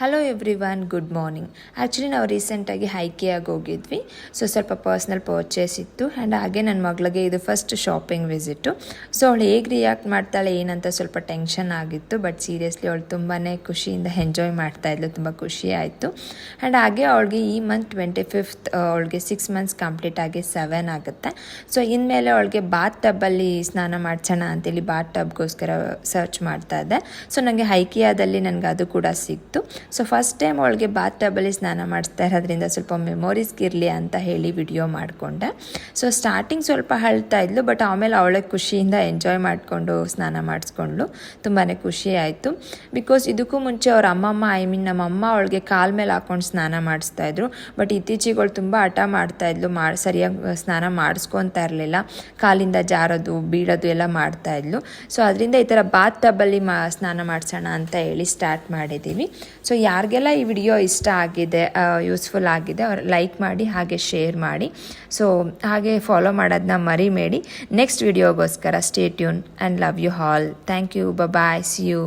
Hello every one, good morning. Actually ನಾವು ರೀಸೆಂಟಾಗಿ ಹೈಕಿಯಾಗಿ ಹೋಗಿದ್ವಿ. ಸ್ವಲ್ಪ ಪರ್ಸ್ನಲ್ ಪರ್ಚೇಸ್ ಇತ್ತು. ಆ್ಯಂಡ್ ಹಾಗೆ ನನ್ನ ಮಗಳಿಗೆ ಇದು ಫಸ್ಟ್ ಶಾಪಿಂಗ್ ವಿಸಿಟು. ಅವಳು ಹೇಗೆ ರಿಯಾಕ್ಟ್ ಮಾಡ್ತಾಳೆ ಏನಂತ ಸ್ವಲ್ಪ ಟೆನ್ಷನ್ ಆಗಿತ್ತು. ಬಟ್ ಸೀರಿಯಸ್ಲಿ ಅವಳು ತುಂಬಾ ಖುಷಿಯಿಂದ ಎಂಜಾಯ್ ಮಾಡ್ತಾಯಿದ್ಲು. ತುಂಬ ಖುಷಿ ಆಯಿತು. ಆ್ಯಂಡ್ ಹಾಗೆ ಅವಳಿಗೆ ಈ ಮಂತ್ 25th ಅವಳಿಗೆ 6 months ಕಂಪ್ಲೀಟ್ ಆಗಿ 7 ಆಗುತ್ತೆ. ಇನ್ಮೇಲೆ ಅವಳಿಗೆ ಬಾತ್ ಟಬ್ಬಲ್ಲಿ ಸ್ನಾನ ಮಾಡಿಸೋಣ ಅಂತೇಳಿ ಬಾತ್ ಟಬ್ಗೋಸ್ಕರ ಸರ್ಚ್ ಮಾಡ್ತಾ ಇದ್ದೆ. ನನಗೆ ಹೈಕಿಯಾದಲ್ಲಿ ನನಗೆ ಅದು ಕೂಡ ಸಿಕ್ತು. ಫಸ್ಟ್ ಟೈಮ್ ಅವಳಿಗೆ ಬಾತ್ ಟಬ್ಬಲ್ಲಿ ಸ್ನಾನ ಮಾಡಿಸ್ತಾ ಇರೋದ್ರಿಂದ ಸ್ವಲ್ಪ ಮೆಮೊರೀಸ್ಗೆ ಇರಲಿ ಅಂತ ಹೇಳಿ ವಿಡಿಯೋ ಮಾಡಿಕೊಂಡೆ. ಸ್ಟಾರ್ಟಿಂಗ್ ಸ್ವಲ್ಪ ಅಳ್ತಾ ಇದ್ಲು, ಬಟ್ ಆಮೇಲೆ ಅವಳಿಗೆ ಖುಷಿಯಿಂದ ಎಂಜಾಯ್ ಮಾಡಿಕೊಂಡು ಸ್ನಾನ ಮಾಡಿಸ್ಕೊಂಡ್ಳು. ತುಂಬಾ ಖುಷಿ ಆಯಿತು. ಬಿಕಾಸ್ ಇದಕ್ಕೂ ಮುಂಚೆ ಅವ್ರ ಅಮ್ಮಮ್ಮ ನಮ್ಮಮ್ಮ ಅವಳಿಗೆ ಕಾಲ ಮೇಲೆ ಹಾಕ್ಕೊಂಡು ಸ್ನಾನ ಮಾಡಿಸ್ತಾಯಿದ್ರು. ಬಟ್ ಇತ್ತೀಚೆಗೆ ಅವಳು ತುಂಬ ಹಠ ಮಾಡ್ತಾಯಿದ್ಲು, ಸರಿಯಾಗಿ ಸ್ನಾನ ಮಾಡಿಸ್ಕೊತಾ ಇರಲಿಲ್ಲ. ಕಾಲಿಂದ ಜಾರೋದು ಬೀಳೋದು ಎಲ್ಲ ಮಾಡ್ತಾಯಿದ್ಲು. ಅದರಿಂದ ಈ ಥರ ಬಾತ್ ಟಬ್ಬಲ್ಲಿ ಸ್ನಾನ ಮಾಡಿಸೋಣ ಅಂತ ಹೇಳಿ ಸ್ಟಾರ್ಟ್ ಮಾಡಿದ್ದೀವಿ. ಯಾರಿಗೆಲ್ಲ ಈ ವಿಡಿಯೋ ಇಷ್ಟ ಆಗಿದೆ, ಯೂಸ್ಫುಲ್ ಆಗಿದೆ, ಅವ್ರು ಲೈಕ್ ಮಾಡಿ ಹಾಗೆ ಶೇರ್ ಮಾಡಿ. ಹಾಗೆ ಫಾಲೋ ಮಾಡೋದನ್ನ ಮರಿಬೇಡಿ. ನೆಕ್ಸ್ಟ್ ವಿಡಿಯೋಗೋಸ್ಕರ stay tune and love you all. Thank you. Bye. See you.